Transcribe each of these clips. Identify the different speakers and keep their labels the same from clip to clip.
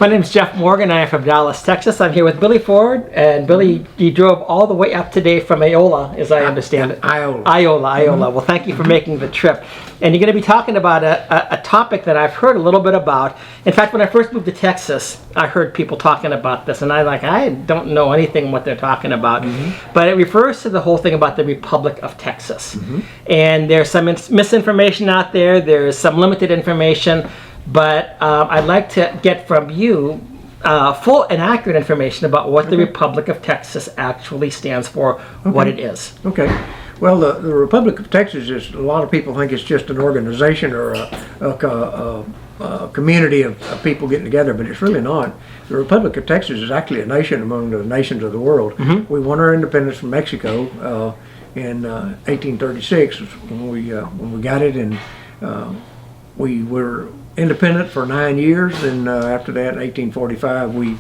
Speaker 1: My name is Jeff Morgan. I am from Dallas, Texas. I'm here with Billy Ford. And Billy, you drove all the way up today from Iola, as I understand it.
Speaker 2: Iola.
Speaker 1: Iola. Well, thank you for making the trip. And you're going to be talking about a topic that I've heard a little bit about. In fact, when I first moved to Texas, I heard people talking about this. And I don't know anything what they're talking about. But it refers to the whole thing about the Republic of Texas. And there's some misinformation out there. There's some limited information. But I'd like to get from you full and accurate information about what the Republic of Texas actually stands for, what it is.
Speaker 2: Okay. Well, the Republic of Texas is, a lot of people think it's just an organization or a community of people getting together, but it's really not. The Republic of Texas is actually a nation among the nations of the world. We won our independence from Mexico in 1836 when we got it, and we were independent for 9 years, and after that, in 1845, we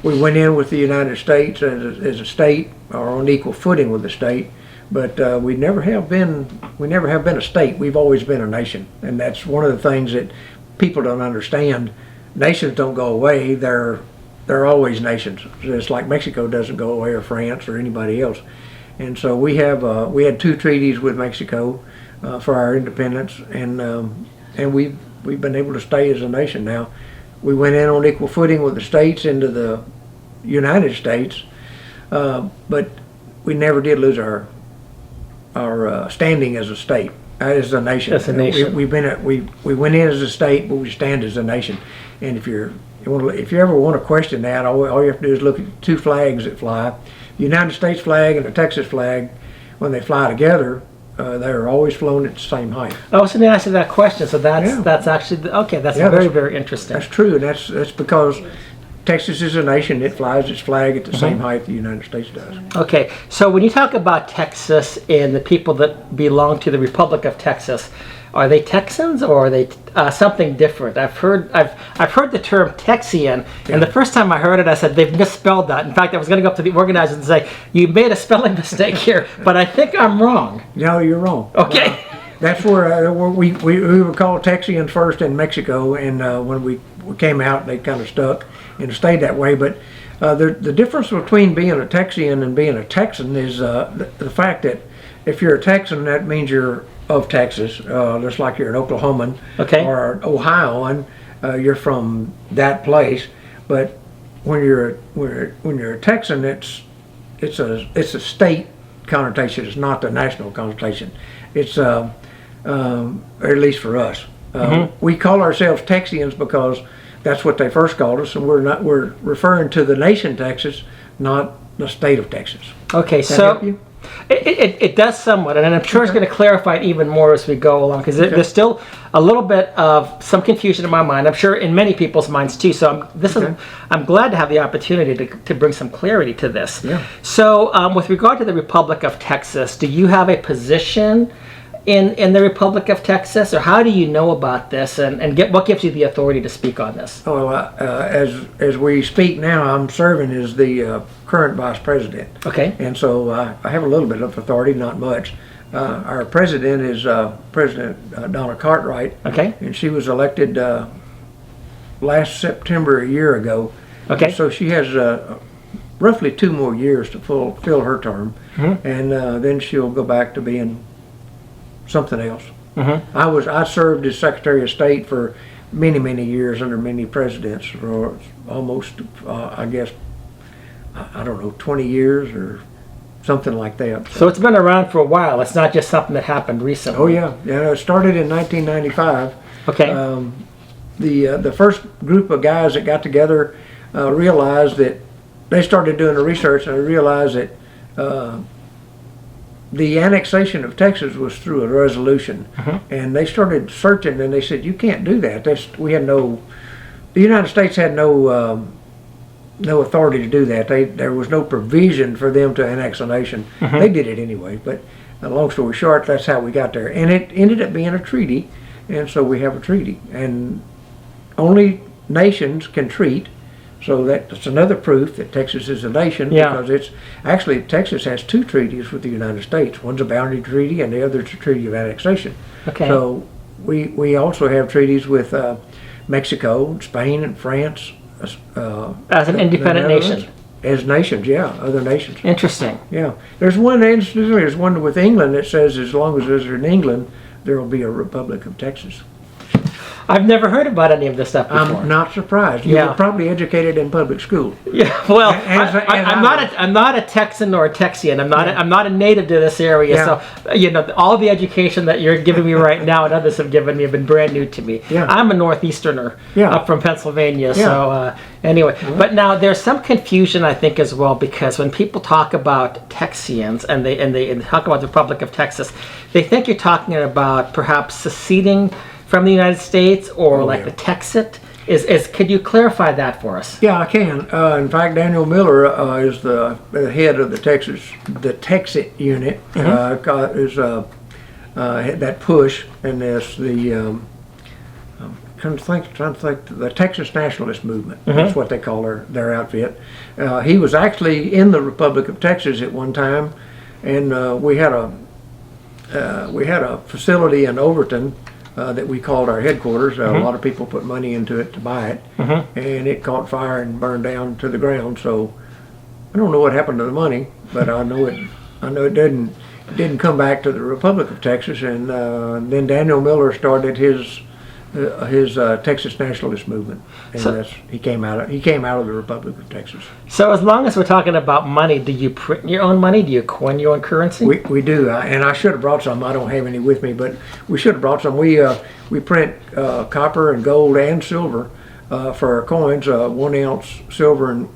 Speaker 2: went in with the United States as a state, or on equal footing with the state. But we never have been a state. We've always been a nation, and that's one of the things that people don't understand. Nations don't go away; they're always nations. It's like Mexico doesn't go away, or France, or anybody else. And so we had 2 treaties with Mexico for our independence, and we've been able to stay as a nation now. We went in on equal footing with the states into the United States, but we never did lose our standing as a state, as a nation.
Speaker 1: As a nation.
Speaker 2: We went in as a state, but we stand as a nation. And if you ever want to question that, all you have to do is look at 2 flags that fly. The United States flag and the Texas flag, when they fly together, they're always flown at the same height.
Speaker 1: I was going to ask you that question, so that's actually, okay, that's very, very interesting.
Speaker 2: That's true, and that's because Texas is a nation. It flies its flag at the same height the United States does.
Speaker 1: Okay, so when you talk about Texas and the people that belong to the Republic of Texas, are they Texans or are they something different? I've heard the term Texian, and the first time I heard it, I said they've misspelled that. In fact, I was going to go up to the organizers and say, "You made a spelling mistake here," but I think I'm wrong.
Speaker 2: No, you're wrong.
Speaker 1: Okay,
Speaker 2: that's where we were called Texians first in Mexico, and when we came out, they kind of stuck and stayed that way. But the difference between being a Texian and being a Texan is the fact that if you're a Texan, that means you're of Texas, just like you're an Oklahoman or an Ohioan, you're from that place. But when you're a Texan, it's a state connotation. It's not the national connotation. It's or at least for us, we call ourselves Texians because that's what they first called us, and we're referring to the nation Texas, not the state of Texas.
Speaker 1: Okay, so it does somewhat, and I'm sure it's going to clarify it even more as we go along, because there's still a little bit of some confusion in my mind. I'm sure in many people's minds too. So I'm glad to have the opportunity to bring some clarity to this.
Speaker 2: Yeah.
Speaker 1: So with regard to the Republic of Texas, do you have a position in the Republic of Texas, or how do you know about this, and what gives you the authority to speak on this?
Speaker 2: Oh, as we speak now, I'm serving as the current vice president.
Speaker 1: Okay.
Speaker 2: And so I have a little bit of authority, not much. Our president is President Donna Cartwright.
Speaker 1: Okay.
Speaker 2: And she was elected last September a year ago.
Speaker 1: Okay.
Speaker 2: So she has roughly 2 more years to fulfill her term, and then she'll go back to being something else. I served as Secretary of State for many years under many presidents, for almost I guess I don't know, 20 years or something like that.
Speaker 1: So it's been around for a while. It's not just something that happened recently.
Speaker 2: Oh yeah, it started in 1995.
Speaker 1: Okay.
Speaker 2: The first group of guys that got together realized that they started doing the research, and they realized that the annexation of Texas was through a resolution, and they started searching, and they said, "You can't do that." The United States had no authority to do that. There was no provision for them to annex a nation. They did it anyway. But long story short, that's how we got there, and it ended up being a treaty, and so we have a treaty, and only nations can treat. So that's another proof that Texas is a nation, because Texas has 2 treaties with the United States. One's a boundary treaty, and the other's a treaty of annexation.
Speaker 1: Okay.
Speaker 2: So we also have treaties with Mexico, Spain, and France,
Speaker 1: As an independent
Speaker 2: the Netherlands.
Speaker 1: nation.
Speaker 2: As nations, yeah, other nations.
Speaker 1: Interesting.
Speaker 2: Yeah, there's one instance. There's one with England that says as long as there's in England, there will be a Republic of Texas.
Speaker 1: I've never heard about any of this stuff before.
Speaker 2: I'm not surprised. You
Speaker 1: Yeah.
Speaker 2: were probably educated in public school.
Speaker 1: Yeah, well,
Speaker 2: As
Speaker 1: I'm not a Texan or a Texian. I'm not a native to this area.
Speaker 2: Yeah.
Speaker 1: So all the education that you're giving me right now and others have given me have been brand new to me.
Speaker 2: Yeah.
Speaker 1: I'm a Northeasterner
Speaker 2: Yeah.
Speaker 1: up from Pennsylvania.
Speaker 2: Yeah.
Speaker 1: So anyway, but now there's some confusion I think as well, because when people talk about Texians and they talk about the Republic of Texas, they think you're talking about perhaps seceding from the United States or like
Speaker 2: yeah.
Speaker 1: the Texit. Could you clarify that for us?
Speaker 2: Yeah, I can. In fact, Daniel Miller is the head of the Texit unit. Is that push, and there's the trying to think the Texas Nationalist Movement. That's what they call their outfit. He was actually in the Republic of Texas at one time, and we had a facility in Overton. That we called our headquarters. A lot of people put money into it to buy it, and it caught fire and burned down to the ground. So I don't know what happened to the money, but I know it didn't come back to the Republic of Texas. And then Daniel Miller started his Texas Nationalist Movement, and he came out of the Republic of Texas.
Speaker 1: So as long as we're talking about money, do you print your own money? Do you coin your own currency?
Speaker 2: We do, and I should have brought some. I don't have any with me, but we should have brought some. We print copper and gold and silver for our coins, 1 ounce silver and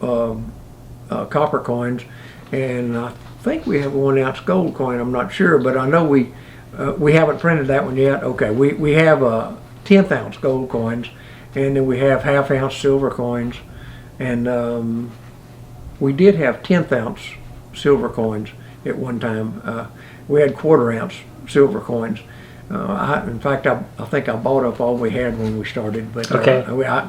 Speaker 2: copper coins, and I think we have a 1 ounce gold coin. I'm not sure, but I know we haven't printed that one yet. Okay, we have 1/10 ounce gold coins, and then we have 1/2 ounce silver coins, and we did have 1/10 ounce silver coins at one time. We had 1/4 ounce silver coins. In fact, I think I bought up all we had when we started, but
Speaker 1: Okay.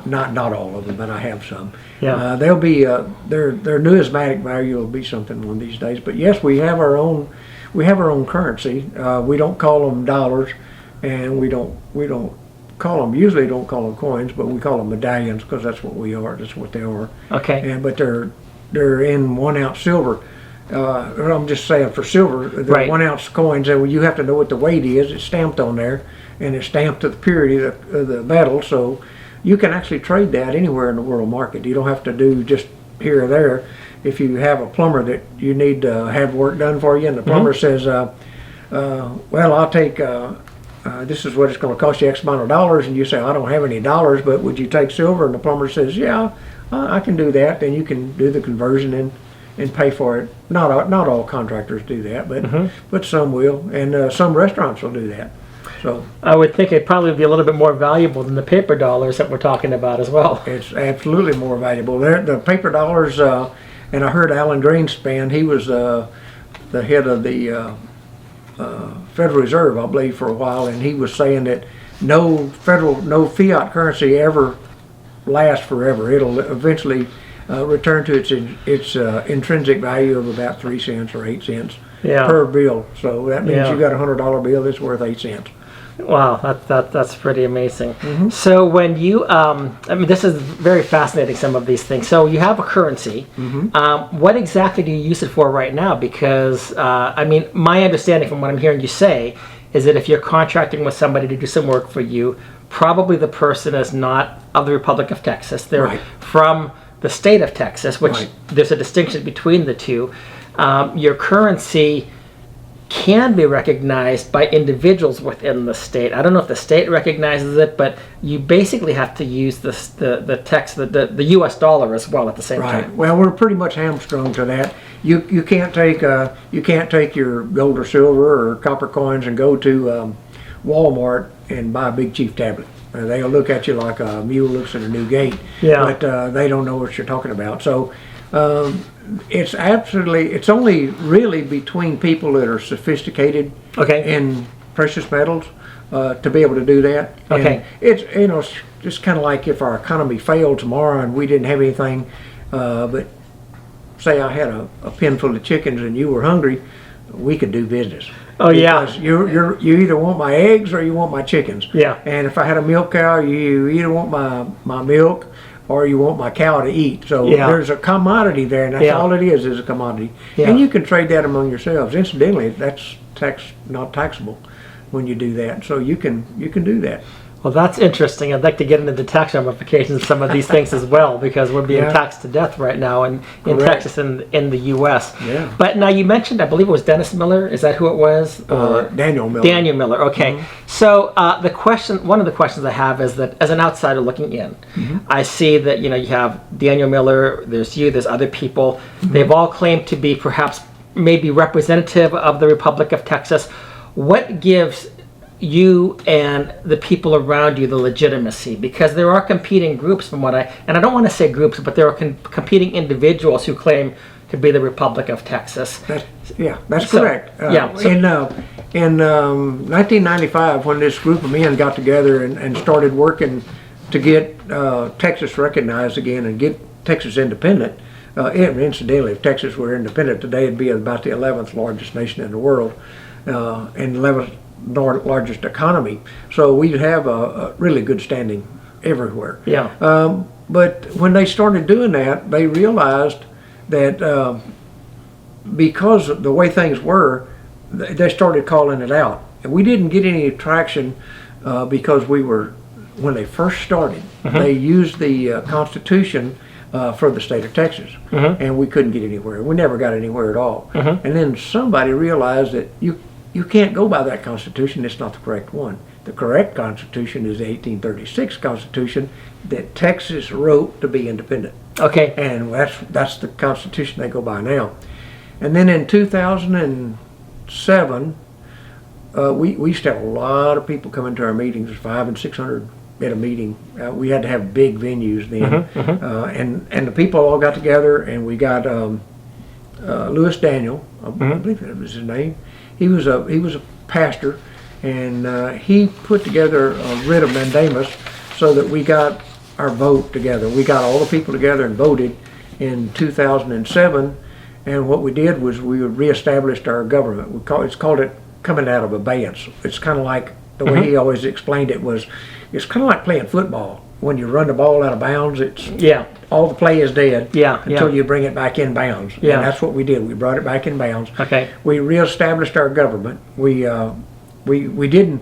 Speaker 2: not all of them, but I have some.
Speaker 1: Yeah.
Speaker 2: They'll be their numismatic value will be something one of these days. But yes, we have our own currency. We don't call them dollars, and we don't usually don't call them coins, but we call them medallions because that's what we are. That's what they are.
Speaker 1: Okay.
Speaker 2: But they're in 1 ounce silver. I'm just saying for silver, the
Speaker 1: Right.
Speaker 2: 1 ounce coins. You have to know what the weight is. It's stamped on there, and it's stamped to the purity of the metal. So you can actually trade that anywhere in the world market. You don't have to do just here or there. If you have a plumber that you need to have work done for you, and the plumber says, "Well, I'll take." This is what it's going to cost you X amount of dollars, and you say, I don't have any dollars, but would you take silver? And the plumber says, yeah, I can do that. Then you can do the conversion and pay for it. Not all contractors do that, but some will, and some restaurants will do that. So
Speaker 1: I would think it'd probably be a little bit more valuable than the paper dollars that we're talking about as well.
Speaker 2: it's absolutely more valuable. The paper dollars, and I heard Alan Greenspan, he was the head of the Federal Reserve, I believe, for a while, and he was saying that no fiat currency ever lasts forever. It'll eventually return to its intrinsic value of about 3 cents or 8 cents per bill. So that means you got a $100 bill that's worth 8 cents.
Speaker 1: Wow, that's pretty amazing. So when you, this is very fascinating, some of these things. So you have a currency. What exactly do you use it for right now? Because, my understanding from what I'm hearing you say is that if you're contracting with somebody to do some work for you, probably the person is not of the Republic of Texas. They're
Speaker 2: Right.
Speaker 1: from the state of Texas, which
Speaker 2: Right.
Speaker 1: there's a distinction between the two. Your currency can be recognized by individuals within the state. I don't know if the state recognizes it, but you basically have to use the U.S. dollar as well at the same
Speaker 2: Right.
Speaker 1: time.
Speaker 2: Well, we're pretty much hamstrung to that. You can't take your gold or silver or copper coins and go to Walmart and buy a Big Chief tablet. They'll look at you like a mule looks at a new gate.
Speaker 1: Yeah.
Speaker 2: But they don't know what you're talking about. So it's only really between people that are sophisticated
Speaker 1: Okay.
Speaker 2: in precious metals to be able to do that. And
Speaker 1: Okay.
Speaker 2: it's it's just kind of like if our economy failed tomorrow and we didn't have anything, but say I had a pen full of chickens and you were hungry, we could do business.
Speaker 1: Oh, yeah.
Speaker 2: Because you either want my eggs or you want my chickens.
Speaker 1: Yeah.
Speaker 2: And if I had a milk cow, you either want my milk or you want my cow to eat. So
Speaker 1: Yeah.
Speaker 2: there's a commodity there, and that's
Speaker 1: Yeah.
Speaker 2: all it is a commodity.
Speaker 1: Yeah.
Speaker 2: And you can trade that among yourselves. Incidentally, that's not taxable when you do that. So you can do that.
Speaker 1: Well, that's interesting. I'd like to get into the tax ramifications of some of these things as well, because we're being
Speaker 2: Yeah.
Speaker 1: taxed to death right now in
Speaker 2: Correct.
Speaker 1: Texas and in the U.S.
Speaker 2: Yeah.
Speaker 1: But now you mentioned, I believe it was Dennis Miller. Is that who it was?
Speaker 2: Daniel Miller.
Speaker 1: Daniel Miller. Okay. So one of the questions I have is that as an outsider looking in, I see that you have Daniel Miller. There's you. There's other people. They've all claimed to be perhaps maybe representative of the Republic of Texas. What gives you and the people around you the legitimacy? Because there are competing groups and I don't want to say groups, but there are competing individuals who claim to be the Republic of Texas.
Speaker 2: That's
Speaker 1: So,
Speaker 2: correct.
Speaker 1: yeah, so-
Speaker 2: In 1995, when this group of men got together and started working to get Texas recognized again and get Texas independent, incidentally, if Texas were independent today, it'd be about the 11th largest nation in the world and 11th largest economy. So we'd have a really good standing everywhere.
Speaker 1: Yeah.
Speaker 2: But when they started doing that, they realized that because of the way things were, they started calling it out. And we didn't get any traction because when they first started, they used the Constitution for the state of Texas, and we couldn't get anywhere. We never got anywhere at all. And then somebody realized that you can't go by that Constitution. It's not the correct one. The correct Constitution is the 1836 Constitution that Texas wrote to be independent.
Speaker 1: Okay.
Speaker 2: And that's the Constitution they go by now. And then in 2007, we used to have a lot of people come into our meetings, 500 and 600 at a meeting. We had to have big venues then. And the people all got together, and we got Louis Daniel, I believe that was his name. He was a pastor, and he put together a writ of mandamus so that we got our vote together. We got all the people together and voted in 2007, and what we did was we reestablished our government. It's called it coming out of abeyance. It's kind of like the way he always explained it was, it's kind of like playing football. When you run the ball out of bounds, all the play is dead until you bring it back in bounds.
Speaker 1: Yeah.
Speaker 2: And that's what we did. We brought it back in bounds.
Speaker 1: Okay.
Speaker 2: We reestablished our government. We didn't,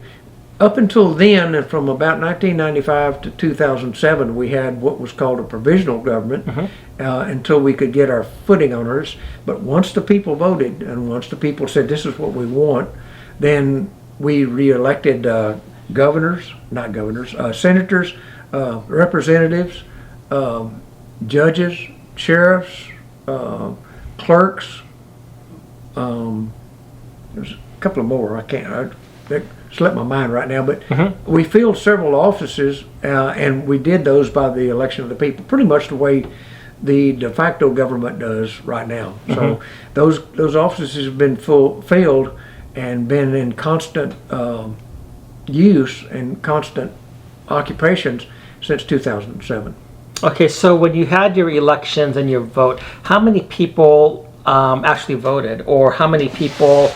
Speaker 2: up until then, and from about 1995 to 2007, we had what was called a provisional government until we could get our footing on ours. But once the people voted and once the people said this is what we want, then we reelected senators, representatives, judges, sheriffs, clerks. There's a couple of more. That slipped my mind right now. But we filled several offices, and we did those by the election of the people, pretty much the way the de facto government does right now. So those offices have been filled and been in constant use and constant occupations since 2007.
Speaker 1: Okay, so when you had your elections and your vote, how many people actually voted, or how many people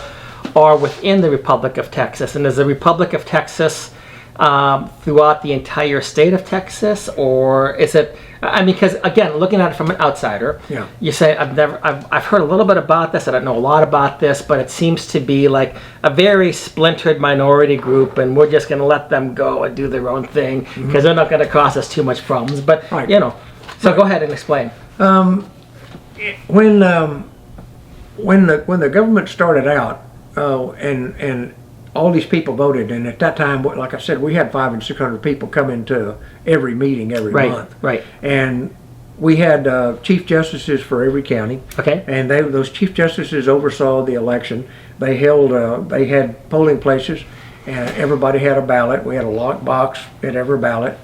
Speaker 1: are within the Republic of Texas? And is the Republic of Texas throughout the entire state of Texas, or is it? I mean, because again, looking at it from an outsider, you say I've heard a little bit about this. I don't know a lot about this, but it seems to be like a very splintered minority group, and we're just going to let them go and do their own thing because they're not going to cause us too much problems. But so go ahead and explain.
Speaker 2: When the government started out, and all these people voted, and at that time, like I said, we had 500 and 600 people come into every meeting every month.
Speaker 1: Right.
Speaker 2: And we had chief justices for every county.
Speaker 1: Okay.
Speaker 2: And those chief justices oversaw the election. They had polling places, and everybody had a ballot. We had a locked box at every ballot.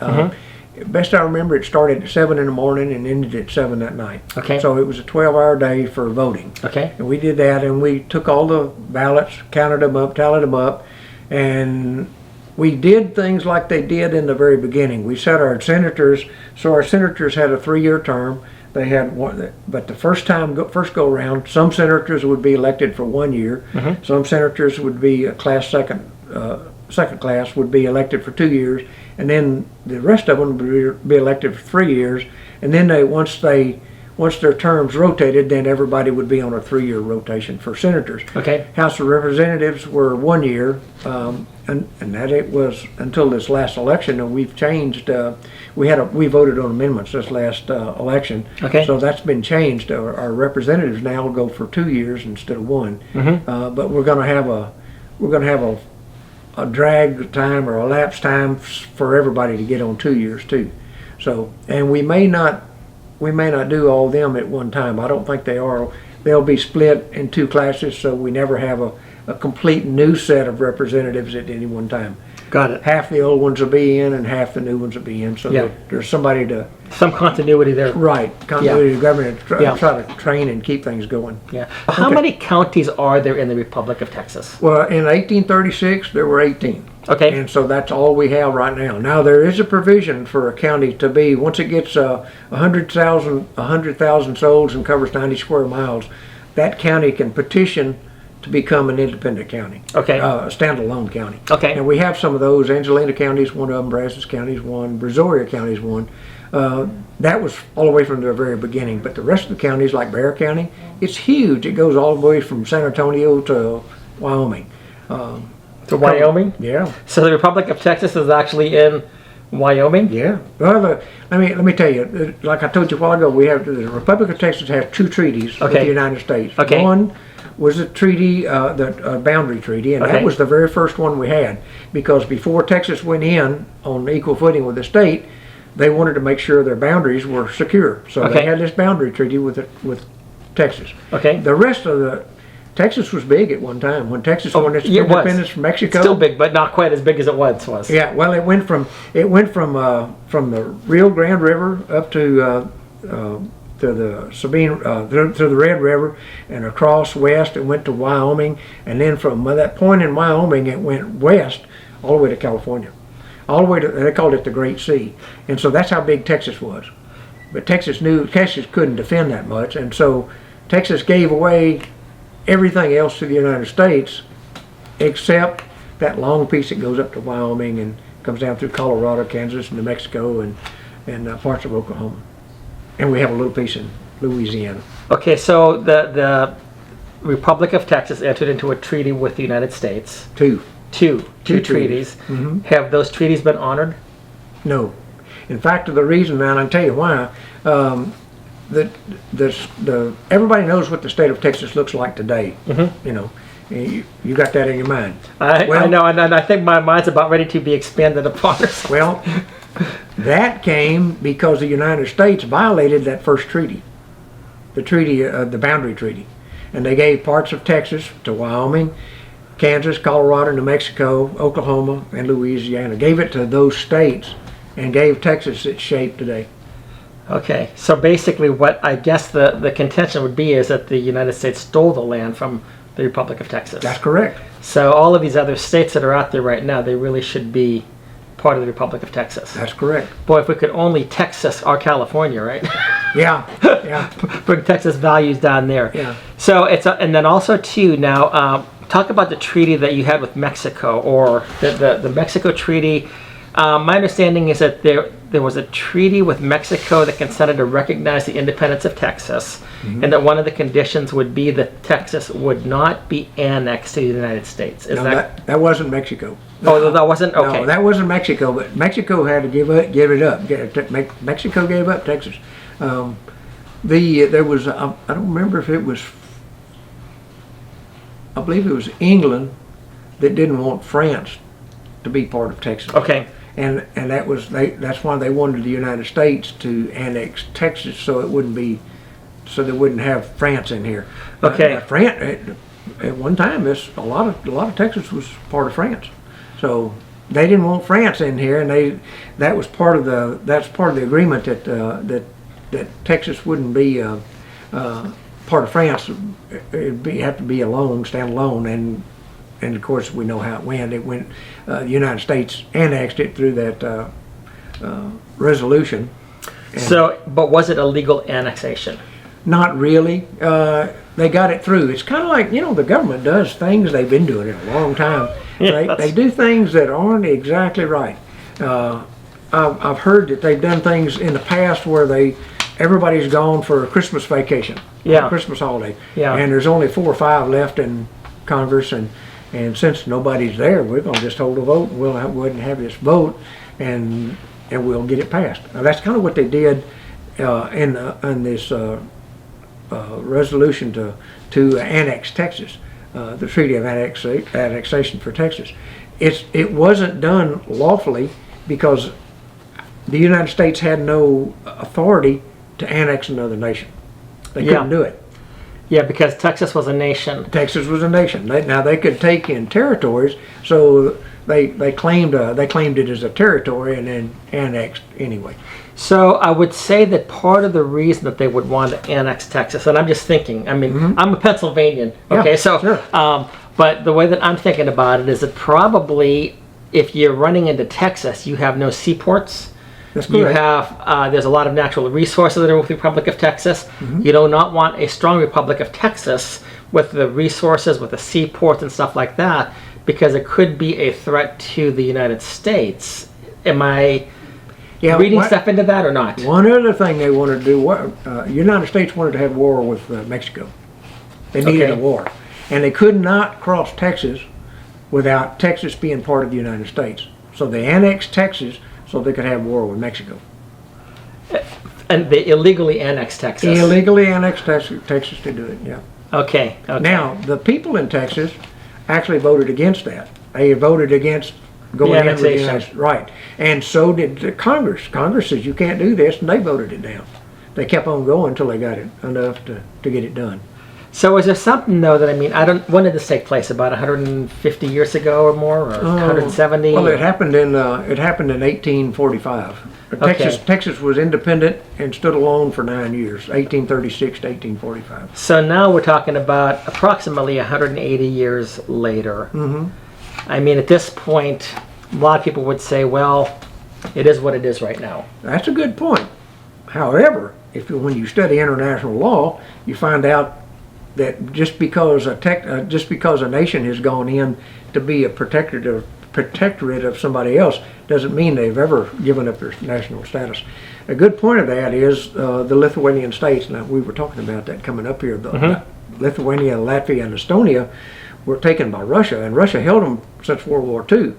Speaker 2: Best I remember, it started at 7 in the morning and ended at 7 that night.
Speaker 1: Okay.
Speaker 2: So it was a 12-hour day for voting.
Speaker 1: Okay.
Speaker 2: And we did that, and we took all the ballots, counted them up, tallied them up, and we did things like they did in the very beginning. We set our senators, so our senators had a 3-year term. They had one, but the first go around, some senators would be elected for 1 year. Some senators would be class second second class would be elected for 2 years, and then the rest of them would be elected for 3 years, and then once their terms rotated, then everybody would be on a 3-year rotation for senators.
Speaker 1: Okay.
Speaker 2: House of Representatives were 1 year, and that it was until this last election, and we've changed. We voted on amendments this last election,
Speaker 1: Okay.
Speaker 2: so that's been changed. Our representatives now go for 2 years instead of one. But we're going to have a drag time or a lapse time for everybody to get on 2 years too. So, and we may not do all of them at one time. I don't think they are. They'll be split in 2 classes, so we never have a complete new set of representatives at any one time.
Speaker 1: Got it.
Speaker 2: Half the old ones will be in and half the new ones will be in, so
Speaker 1: Yeah.
Speaker 2: there's somebody to,
Speaker 1: Some continuity there.
Speaker 2: right, continuity of government,
Speaker 1: Yeah.
Speaker 2: try to train and keep things going.
Speaker 1: Yeah. How many counties are there in the Republic of Texas?
Speaker 2: Well, in 1836, there were 18.
Speaker 1: Okay.
Speaker 2: And so that's all we have right now. Now, there is a provision for a county to be, once it gets 100,000 souls and covers 90 square miles, that county can petition to become an independent county.
Speaker 1: Okay.
Speaker 2: A standalone county.
Speaker 1: Okay.
Speaker 2: And we have some of those. Angelina County is one of them, Brazos County is one, Brazoria County is one. That was all the way from the very beginning. But the rest of the counties, like Bexar County, it's huge. It goes all the way from San Antonio to Wyoming.
Speaker 1: To Wyoming?
Speaker 2: Yeah.
Speaker 1: So the Republic of Texas is actually in Wyoming?
Speaker 2: Yeah. Well, let me tell you. Like I told you a while ago, the Republic of Texas has 2 treaties with
Speaker 1: Okay.
Speaker 2: the United States.
Speaker 1: Okay.
Speaker 2: One was a treaty, the boundary treaty, and
Speaker 1: Okay.
Speaker 2: that was the very first one we had, because before Texas went in on equal footing with the state, they wanted to make sure their boundaries were secure. So
Speaker 1: Okay.
Speaker 2: they had this boundary treaty with Texas.
Speaker 1: Okay.
Speaker 2: The rest of Texas was big at one time when Texas won its
Speaker 1: yeah, it was.
Speaker 2: independence from Mexico.
Speaker 1: Still big, but not quite as big as it once was.
Speaker 2: Yeah, well, it went from the Rio Grande River up to the Sabine, to the Red River, and across west it went to Wyoming, and then from that point in Wyoming it went west all the way to California, all the way to, they called it the Great Sea, and so that's how big Texas was. But Texas couldn't defend that much, and so Texas gave away everything else to the United States except that long piece that goes up to Wyoming and comes down through Colorado, Kansas, New Mexico, and parts of Oklahoma. And we have a little piece in Louisiana.
Speaker 1: Okay, so the Republic of Texas entered into a treaty with the United States.
Speaker 2: Two
Speaker 1: Two
Speaker 2: treaties.
Speaker 1: treaties.
Speaker 2: Mhm.
Speaker 1: Have those treaties been honored?
Speaker 2: No. In fact, the reason, man, I'll tell you why. Everybody knows what the state of Texas looks like today. You know, you got that in your mind.
Speaker 1: I
Speaker 2: Well-
Speaker 1: know, and I think my mind's about ready to be expanded upon.
Speaker 2: Well, that came because the United States violated that first treaty, the boundary treaty, and they gave parts of Texas to Wyoming, Kansas, Colorado, New Mexico, Oklahoma, and Louisiana. Gave it to those states and gave Texas its shape today.
Speaker 1: Okay, so basically what I guess the contention would be is that the United States stole the land from the Republic of Texas.
Speaker 2: That's correct.
Speaker 1: So all of these other states that are out there right now, they really should be part of the Republic of Texas.
Speaker 2: That's correct.
Speaker 1: Boy, if we could only Texas our California, right?
Speaker 2: Yeah, yeah,
Speaker 1: Bring Texas values down there.
Speaker 2: yeah.
Speaker 1: So and then also too now talk about the treaty that you had with Mexico, or the Mexico treaty. My understanding is that there was a treaty with Mexico that consented to recognize the independence of Texas, and that one of the conditions would be that Texas would not be annexed to the United States. Is
Speaker 2: No,
Speaker 1: that?
Speaker 2: that wasn't Mexico.
Speaker 1: Oh, that wasn't okay.
Speaker 2: No, that wasn't Mexico, but Mexico had to give it up. Mexico gave up Texas. There was I don't remember if it was, I believe it was England that didn't want France to be part of Texas.
Speaker 1: Okay.
Speaker 2: And that's why they wanted the United States to annex Texas, so they wouldn't have France in here.
Speaker 1: Okay.
Speaker 2: France at one time, a lot of Texas was part of France, so they didn't want France in here, and that's part of the agreement that Texas wouldn't be part of France. It'd have to be stand alone, and of course we know how it went. It went. The United States annexed it through that resolution.
Speaker 1: So, but was it a legal annexation?
Speaker 2: Not really. They got it through. It's kind of like, the government does things. They've been doing it a long time. They do things that aren't exactly right. I've heard that they've done things in the past where everybody's gone for a Christmas vacation,
Speaker 1: Yeah.
Speaker 2: Christmas holiday,
Speaker 1: Yeah.
Speaker 2: and there's only 4 or 5 left in Congress, and since nobody's there, we're going to just hold a vote, and we'll go ahead and have this vote, and we'll get it passed. Now, that's kind of what they did in this resolution to annex Texas, the Treaty of Annexation for Texas. It wasn't done lawfully because the United States had no authority to annex another nation. They couldn't do it.
Speaker 1: Yeah, because Texas was a nation.
Speaker 2: Texas was a nation. Now they could take in territories, so they claimed it as a territory and then annexed anyway.
Speaker 1: So I would say that part of the reason that they would want to annex Texas, and I'm just thinking, I mean, I'm a Pennsylvanian, okay,
Speaker 2: Yeah,
Speaker 1: so,
Speaker 2: sure.
Speaker 1: But the way that I'm thinking about it is that probably if you're running into Texas, you have no seaports.
Speaker 2: That's
Speaker 1: You
Speaker 2: correct.
Speaker 1: have, there's a lot of natural resources that are with the Republic of Texas. You do not want a strong Republic of Texas with the resources, with the seaports and stuff like that, because it could be a threat to the United States. Am I reading stuff into that or not?
Speaker 2: One other thing they wanted to do, United States wanted to have war with Mexico. They needed
Speaker 1: Okay.
Speaker 2: a war. And they could not cross Texas without Texas being part of the United States. So they annexed Texas so they could have war with Mexico.
Speaker 1: And they illegally annexed Texas.
Speaker 2: Illegally annexed Texas to do it, yeah.
Speaker 1: Okay.
Speaker 2: Now, the people in Texas actually voted against that. They voted against going
Speaker 1: The
Speaker 2: in with the
Speaker 1: annexation.
Speaker 2: United States. Right. And so did the Congress. Congress says you can't do this, and they voted it down. They kept on going until they got it enough to get it done.
Speaker 1: So is there something though that, I mean, when did this take place? About 150 years ago or more, or 170?
Speaker 2: Well, it happened in 1845. Texas was independent and stood alone for 9 years, 1836 to 1845.
Speaker 1: So now we're talking about approximately 180 years later. I mean, at this point, a lot of people would say, well, it is what it is right now.
Speaker 2: That's a good point. However, when you study international law, you find out that just because a nation has gone in to be a protectorate of somebody else doesn't mean they've ever given up their national status. A good point of that is the Lithuanian states. Now, we were talking about that coming up here. Lithuania, Latvia, and Estonia were taken by Russia, and Russia held them since World War II.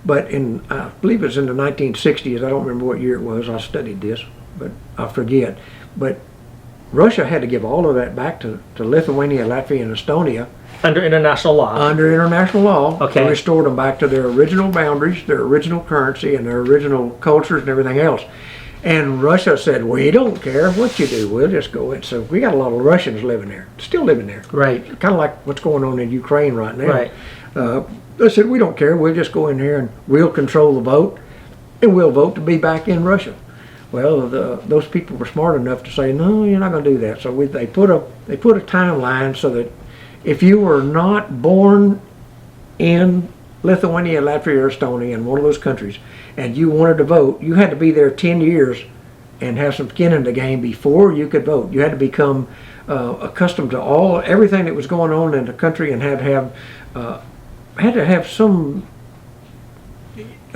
Speaker 2: But I believe it was in the 1960s. I don't remember what year it was. I studied this, but I forget. But Russia had to give all of that back to Lithuania, Latvia, and Estonia.
Speaker 1: Under international law.
Speaker 2: Under international law.
Speaker 1: Okay.
Speaker 2: They restored them back to their original boundaries, their original currency, and their original cultures and everything else. And Russia said, we don't care what you do. We'll just go in. So we got a lot of Russians living there, still living there.
Speaker 1: Right.
Speaker 2: Kind of like what's going on in Ukraine right now.
Speaker 1: Right.
Speaker 2: They said, we don't care. We'll just go in here and we'll control the vote, and we'll vote to be back in Russia. Well, those people were smart enough to say, no, you're not going to do that. So they put a timeline so that if you were not born in Lithuania, Latvia, or Estonia, in one of those countries, and you wanted to vote, you had to be there 10 years and have some skin in the game before you could vote. You had to become accustomed to everything that was going on in the country, and had to have some.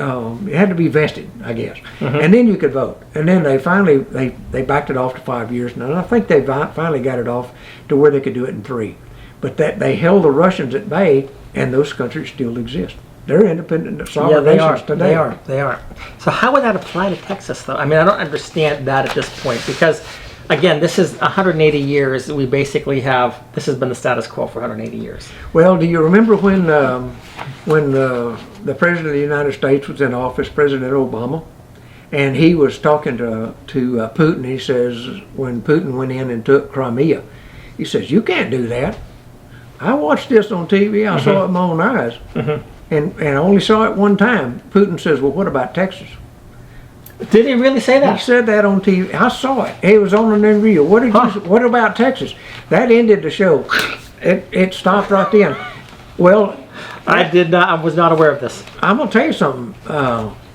Speaker 2: It had to be vested, I guess, and then you could vote. And then they finally they backed it off to 5 years, and I think they finally got it off to where they could do it in 3. But that they held the Russians at bay, and those countries still exist. They're independent sovereign nations today.
Speaker 1: They are. So how would that apply to Texas, though? I mean, I don't understand that at this point, because, again, this is 180 years. We basically this has been the status quo for 180 years.
Speaker 2: Well, do you remember when the President of the United States was in office, President Obama, and he was talking to Putin? He says, when Putin went in and took Crimea, he says, you can't do that. I watched this on TV. I saw it with my own eyes. And I only saw it one time. Putin says, well, what about Texas?
Speaker 1: Did he really say
Speaker 2: He
Speaker 1: that?
Speaker 2: said that on TV. I saw it. It was on an interview. What about Texas? That ended the show. It stopped right then. Well,
Speaker 1: I was not aware of this.
Speaker 2: I'm going to tell you something.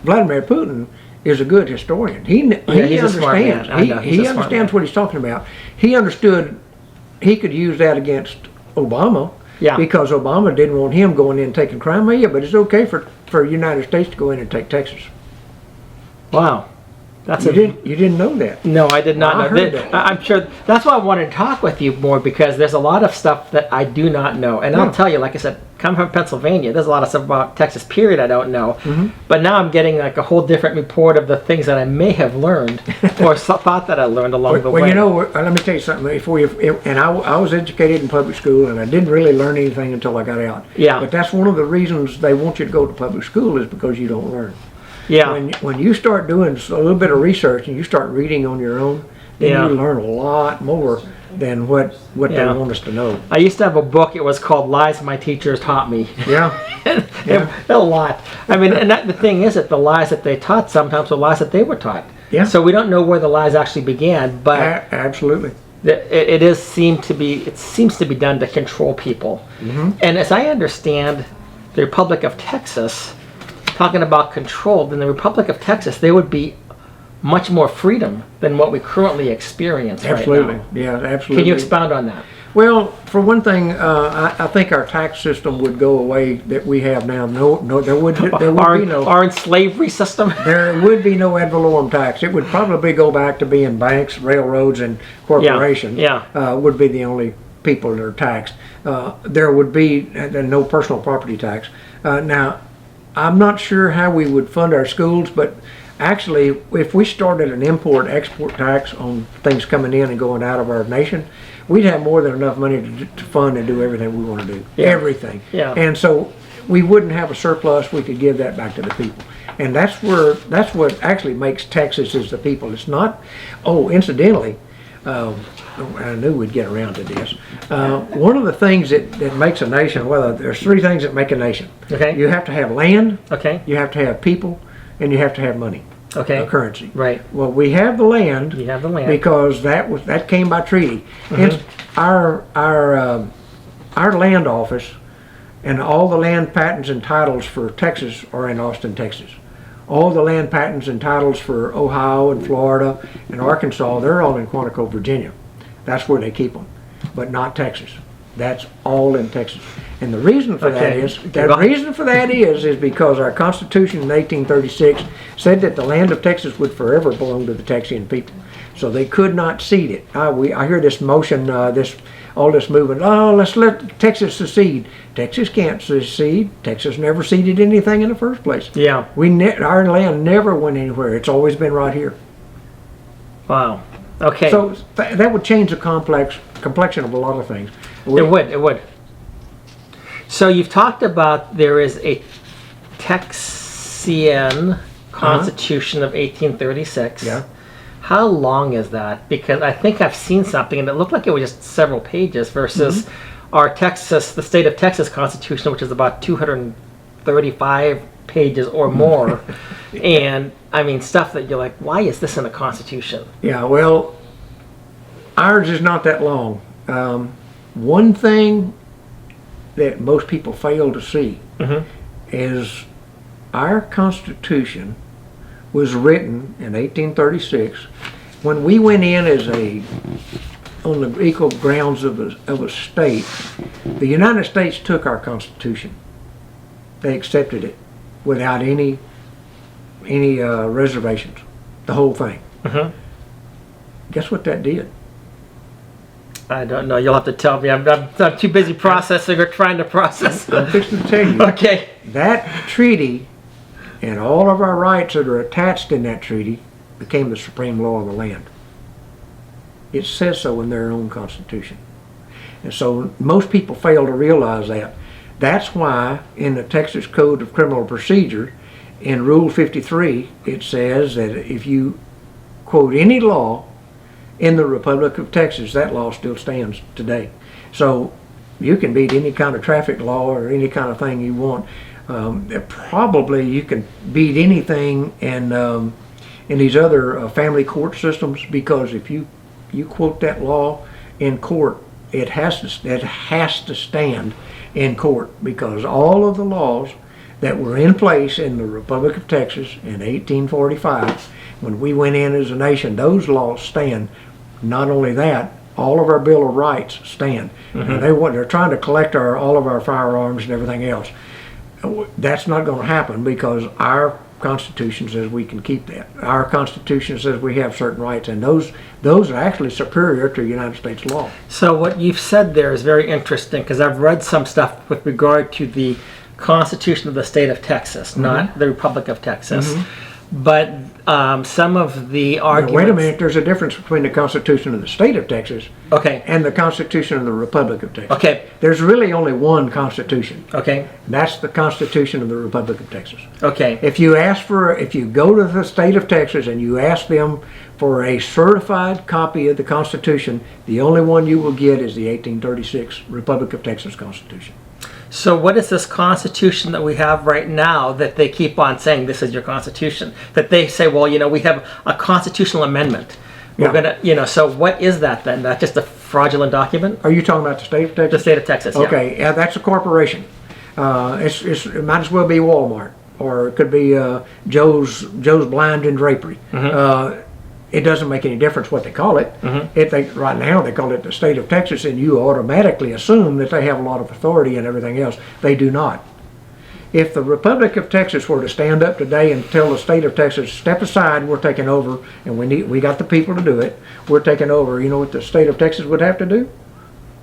Speaker 2: Vladimir Putin is a good historian. He
Speaker 1: he's a smart man.
Speaker 2: understands.
Speaker 1: I know, he's
Speaker 2: He
Speaker 1: a smart
Speaker 2: understands
Speaker 1: man.
Speaker 2: what he's talking about. He understood he could use that against Obama,
Speaker 1: Yeah.
Speaker 2: Because Obama didn't want him going in and taking Crimea, but it's okay for United States to go in and take Texas.
Speaker 1: Wow. That's
Speaker 2: You didn't know that.
Speaker 1: No, I did not
Speaker 2: I
Speaker 1: know.
Speaker 2: heard that.
Speaker 1: I'm sure that's why I wanted to talk with you more, because there's a lot of stuff that I do not know. And I'll
Speaker 2: Yeah.
Speaker 1: tell you, like I said, coming from Pennsylvania, there's a lot of stuff about Texas, period, I don't know.
Speaker 2: Mm-hmm.
Speaker 1: But now I'm getting like a whole different report of the things that I may have learned or thought that I learned along the way.
Speaker 2: Well, you know, let me tell you something. I was educated in public school, and I didn't really learn anything until I got out.
Speaker 1: Yeah.
Speaker 2: But that's one of the reasons they want you to go to public school, is because you don't learn.
Speaker 1: Yeah.
Speaker 2: When you start doing a little bit of research and you start reading on your own, then
Speaker 1: Yeah.
Speaker 2: you learn a lot more than what
Speaker 1: Yeah.
Speaker 2: they want us to know.
Speaker 1: I used to have a book, it was called Lies My Teachers Taught Me.
Speaker 2: Yeah. Yeah.
Speaker 1: A lot. I mean, and the thing is that the lies that they taught sometimes were lies that they were taught.
Speaker 2: Yeah.
Speaker 1: So we don't know where the lies actually began, but
Speaker 2: Absolutely.
Speaker 1: it seems to be done to control people.
Speaker 2: Mm-hmm.
Speaker 1: And as I understand, the Republic of Texas, talking about control, in the Republic of Texas, there would be much more freedom than what we currently experience
Speaker 2: Absolutely.
Speaker 1: right now.
Speaker 2: Yeah, absolutely.
Speaker 1: Can you expound on that?
Speaker 2: Well, for one thing, I think our tax system would go away that we have now. No, there would be no.
Speaker 1: Our slavery system?
Speaker 2: There would be no ad valorem tax. It would probably go back to being banks, railroads, and corporations.
Speaker 1: Yeah.
Speaker 2: Would be the only people that are taxed. There would be no personal property tax. Now, I'm not sure how we would fund our schools, but actually, if we started an import-export tax on things coming in and going out of our nation, we'd have more than enough money to fund and do everything we want to do.
Speaker 1: Yeah.
Speaker 2: Everything.
Speaker 1: Yeah.
Speaker 2: And so we wouldn't have a surplus. We could give that back to the people. And that's what actually makes Texas is the people. It's not, incidentally, I knew we'd get around to this. One of the things that makes a nation, well, there's three things that make a nation.
Speaker 1: Okay.
Speaker 2: You have to have land,
Speaker 1: Okay.
Speaker 2: you have to have people, and you have to have money,
Speaker 1: Okay.
Speaker 2: a currency.
Speaker 1: Right.
Speaker 2: Well, we have the land
Speaker 1: You have the land.
Speaker 2: because that came by treaty. Hence, our land office and all the land patents and titles for Texas are in Austin, Texas. All the land patents and titles for Ohio and Florida and Arkansas, they're all in Quantico, Virginia. That's where they keep them, but not Texas. That's all in Texas. And the reason for that
Speaker 1: Okay.
Speaker 2: is because our Constitution in 1836 said that the land of Texas would forever belong to the Texian people. So they could not cede it. I hear this motion, all this movement, let's let Texas secede. Texas can't secede. Texas never ceded anything in the first place.
Speaker 1: Yeah.
Speaker 2: Our land never went anywhere. It's always been right here.
Speaker 1: Wow. Okay.
Speaker 2: So that would change the complexion of a lot of things.
Speaker 1: It would. So you've talked about there is a Texian Constitution of 1836.
Speaker 2: Yeah.
Speaker 1: How long is that? Because I think I've seen something and it looked like it was just several pages versus our the state of Texas Constitution, which is about 235 pages or more. And I mean, stuff that you're like, why is this in a Constitution?
Speaker 2: Yeah, well, ours is not that long. One thing that most people fail to see is our Constitution was written in 1836 when we went in on the equal grounds of a state. The United States took our Constitution. They accepted it without any reservations, the whole thing. Guess what that did?
Speaker 1: I don't know. You'll have to tell me. I'm too busy processing or trying to process.
Speaker 2: I'm fixing to tell you.
Speaker 1: Okay.
Speaker 2: That treaty and all of our rights that are attached in that treaty became the supreme law of the land. It says so in their own Constitution. And so most people fail to realize that. That's why in the Texas Code of Criminal Procedure, in Rule 53, it says that if you quote any law in the Republic of Texas, that law still stands today. So you can beat any kind of traffic law or any kind of thing you want. Probably you can beat anything in these other family court systems, because if you quote that law in court, it has to stand in court, because all of the laws that were in place in the Republic of Texas in 1845, when we went in as a nation, those laws stand. Not only that, all of our Bill of Rights stand. And they're trying to collect all of our firearms and everything else. That's not going to happen because our Constitution says we can keep that. Our Constitution says we have certain rights, and those are actually superior to United States law.
Speaker 1: So what you've said there is very interesting because I've read some stuff with regard to the Constitution of the state of Texas, not the Republic of Texas. But some of the
Speaker 2: Now,
Speaker 1: arguments...
Speaker 2: wait a minute, there's a difference between the Constitution of the state of Texas
Speaker 1: Okay,
Speaker 2: and the Constitution of the Republic of Texas.
Speaker 1: okay,
Speaker 2: There's really only one Constitution.
Speaker 1: okay,
Speaker 2: That's the Constitution of the Republic of Texas.
Speaker 1: okay.
Speaker 2: If you go to the state of Texas and you ask them for a certified copy of the Constitution, the only one you will get is the 1836 Republic of Texas Constitution.
Speaker 1: So what is this Constitution that we have right now that they keep on saying this is your Constitution? That they say, well, we have a constitutional amendment. We're
Speaker 2: Yeah.
Speaker 1: gonna, so what is that then? That's just a fraudulent document?
Speaker 2: Are you talking about the state of
Speaker 1: The
Speaker 2: Texas?
Speaker 1: state of Texas, yeah.
Speaker 2: Okay, yeah, that's a corporation. It might as well be Walmart, or it could be Joe's Blind and Drapery. It doesn't make any difference what they call it. Right now they call it the state of Texas, and you automatically assume that they have a lot of authority and everything else. They do not. If the Republic of Texas were to stand up today and tell the state of Texas, step aside, we're taking over, and we got the people to do it, we're taking over, you know what the state of Texas would have to do?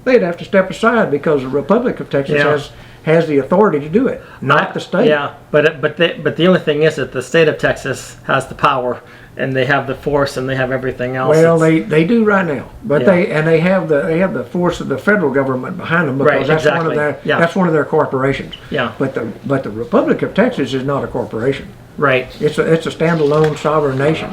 Speaker 2: They'd have to step aside because the Republic of Texas
Speaker 1: Yeah.
Speaker 2: has the authority to do it, not the state.
Speaker 1: Yeah, but the only thing is that the state of Texas has the power and they have the force and they have everything else.
Speaker 2: Well,
Speaker 1: It's-
Speaker 2: they do right now, but
Speaker 1: Yeah.
Speaker 2: they have the force of the federal government behind them because
Speaker 1: Right,
Speaker 2: that's one of
Speaker 1: exactly.
Speaker 2: their that's one of their corporations.
Speaker 1: Yeah.
Speaker 2: But the Republic of Texas is not a corporation.
Speaker 1: right.
Speaker 2: It's a standalone sovereign nation.